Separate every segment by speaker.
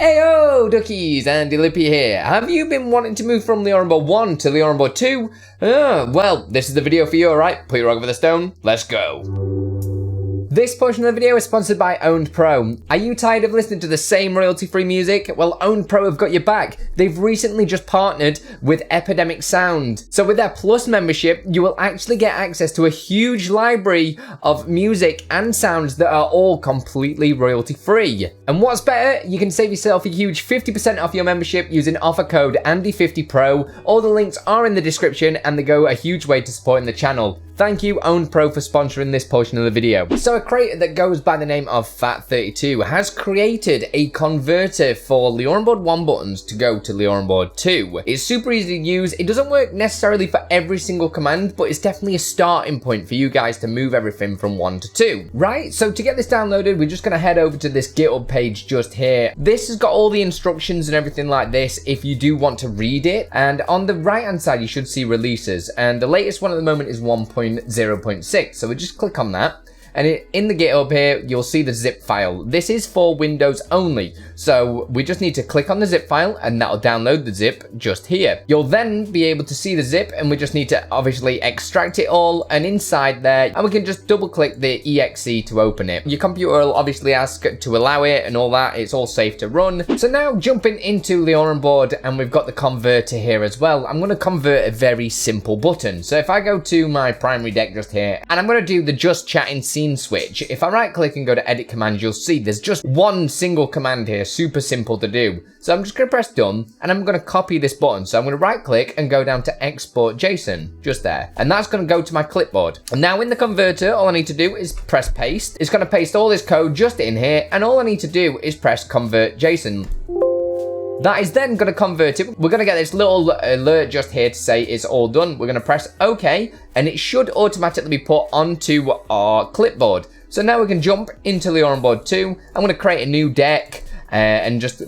Speaker 1: Heyo duckies, Andi here. Have you been wanting to move from LioranBoard 1 to LioranBoard 2? Well, this is the video for you, alright? Put your rock over the stone, let's go. This portion of the video is sponsored by Owned Pro. Are you tired of listening to the same royalty-free music? Well, Owned Pro have got your back. They've recently just partnered with Epidemic Sound. So with their Plus membership, you will actually get access to a huge library of music and sounds that are all completely royalty-free. And what's better, you can save yourself a huge 50% off your membership using offer code Andi50Pro. All the links are in the description and they go a huge way to supporting the channel. Thank you, Owned Pro, for sponsoring this portion of the video. So a creator that goes by the name of Fat32 has created a converter for LioranBoard 1 buttons to go to LioranBoard 2. It's super easy to use. It doesn't work necessarily for every single command, but it's definitely a starting point for you guys to move everything from 1 to 2. Right, so to get this downloaded, we're just going to head over to this GitHub page just here. This has got all the instructions and everything like this if you do want to read it. And on the right hand side, you should see releases. And the latest one at the moment is 1.0.6. So we just click on that. And in the GitHub here, you'll see the zip file. This is for Windows only. So we just need to click on the zip file and that'll download the zip just here. You'll then be able to see the zip and we just need to obviously extract it all and inside there, and we can just double click the exe to open it. Your computer will obviously ask to allow it and all that. It's all safe to run. So now jumping into LioranBoard, and we've got the converter here as well. I'm going to convert a very simple button. So if I go to my primary deck just here, and I'm going to do the just chatting scene switch. If I right click and go to edit commands, you'll see there's just one single command here, super simple to do. So I'm just going to press done and I'm going to copy this button. So I'm going to right click and go down to export JSON just there, and that's going to go to my clipboard. And now in the converter, all I need to do is press paste. It's going to paste all this code just in here, and all I need to do is press convert JSON. That is then going to convert it. We're going to get this little alert just here to say it's all done. We're going to press OK, and it should automatically be put onto our clipboard. So now we can jump into LioranBoard 2. I'm going to create a new deck and just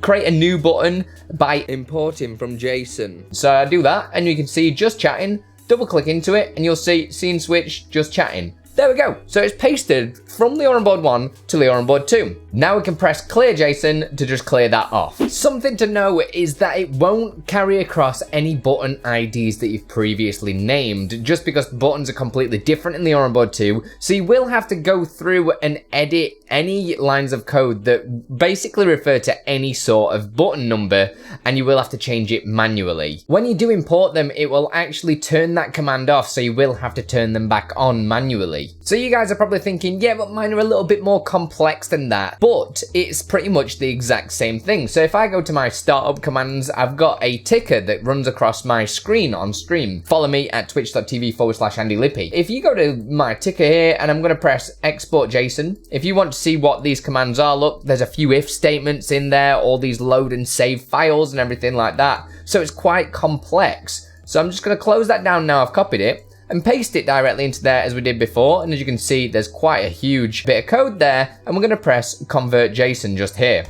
Speaker 1: create a new button by importing from JSON. So I do that, and you can see just chatting. Double click into it, and you'll see scene switch just chatting. There we go. So it's pasted from LioranBoard 1 to LioranBoard 2. Now we can press clear JSON to just clear that off. Something to know is that it won't carry across any button IDs that you've previously named, just because buttons are completely different in LioranBoard 2. So you will have to go through and edit any lines of code that basically refer to any sort of button number, and you will have to change it manually. When you do import them, it will actually turn that command off, so you will have to turn them back on manually. So you guys are probably thinking, yeah, but mine are a little bit more complex than that. But it's pretty much the exact same thing. So if I go to my startup commands, I've got a ticker that runs across my screen on stream. Follow me at twitch.tv/AndiLippy. If you go to my ticker here, and I'm going to press export JSON. If you want to see what these commands are, look, there's a few if statements in there, all these load and save files and everything like that. So it's quite complex. So I'm just going to close that down now. I've copied it and paste it directly into there as we did before. And as you can see, there's quite a huge bit of code there, and we're going to press convert JSON just here.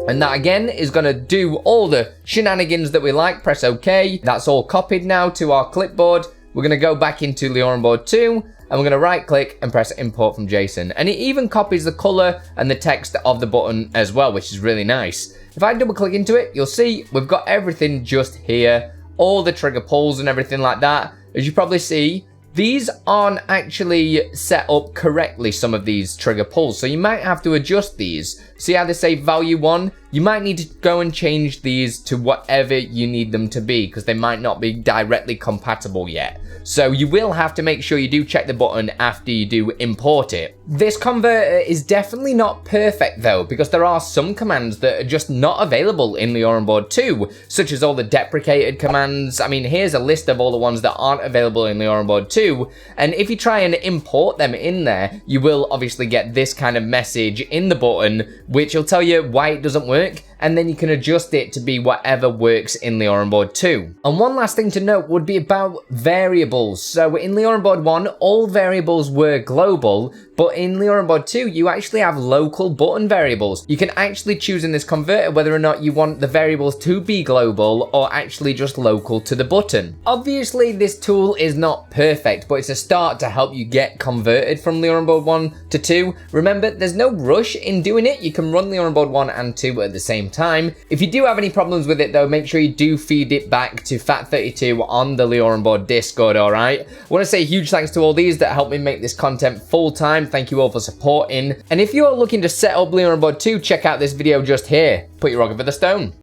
Speaker 1: And that again is going to do all the shenanigans that we like. Press OK. That's all copied now to our clipboard. We're going to go back into LioranBoard 2, and we're going to right click and press import from JSON. And it even copies the color and the text of the button as well, which is really nice. If I double click into it, you'll see we've got everything just here, all the trigger pulls and everything like that. As you probably see, these aren't actually set up correctly, some of these trigger pulls. So you might have to adjust these. See how they say value 1? You might need to go and change these to whatever you need them to be, because they might not be directly compatible yet. So you will have to make sure you do check the button after you do import it. This converter is definitely not perfect though, because there are some commands that are just not available in LioranBoard 2, such as all the deprecated commands. I mean, here's a list of all the ones that aren't available in LioranBoard 2, and if you try and import them in there, you will obviously get this kind of message in the button, which will tell you why it doesn't work, and then you can adjust it to be whatever works in LioranBoard 2. And one last thing to note would be about variables. So in LioranBoard 1, all variables were global, but in LioranBoard 2, you actually have local button variables. You can actually choose in this converter whether or not you want the variables to be global or actually just local to the button. Obviously, this tool is not perfect, but it's a start to help you get converted from LioranBoard 1 to 2. Remember, there's no rush in doing it. You can run LioranBoard 1 and 2 at the same same time. If you do have any problems with it though, make sure you do feed it back to Fat32 on the LioranBoard Discord, alright? I want to say a huge thanks to all these that helped me make this content full time. Thank you all for supporting. And if you're looking to set up LioranBoard 2, check out this video just here. Put your rock over the stone.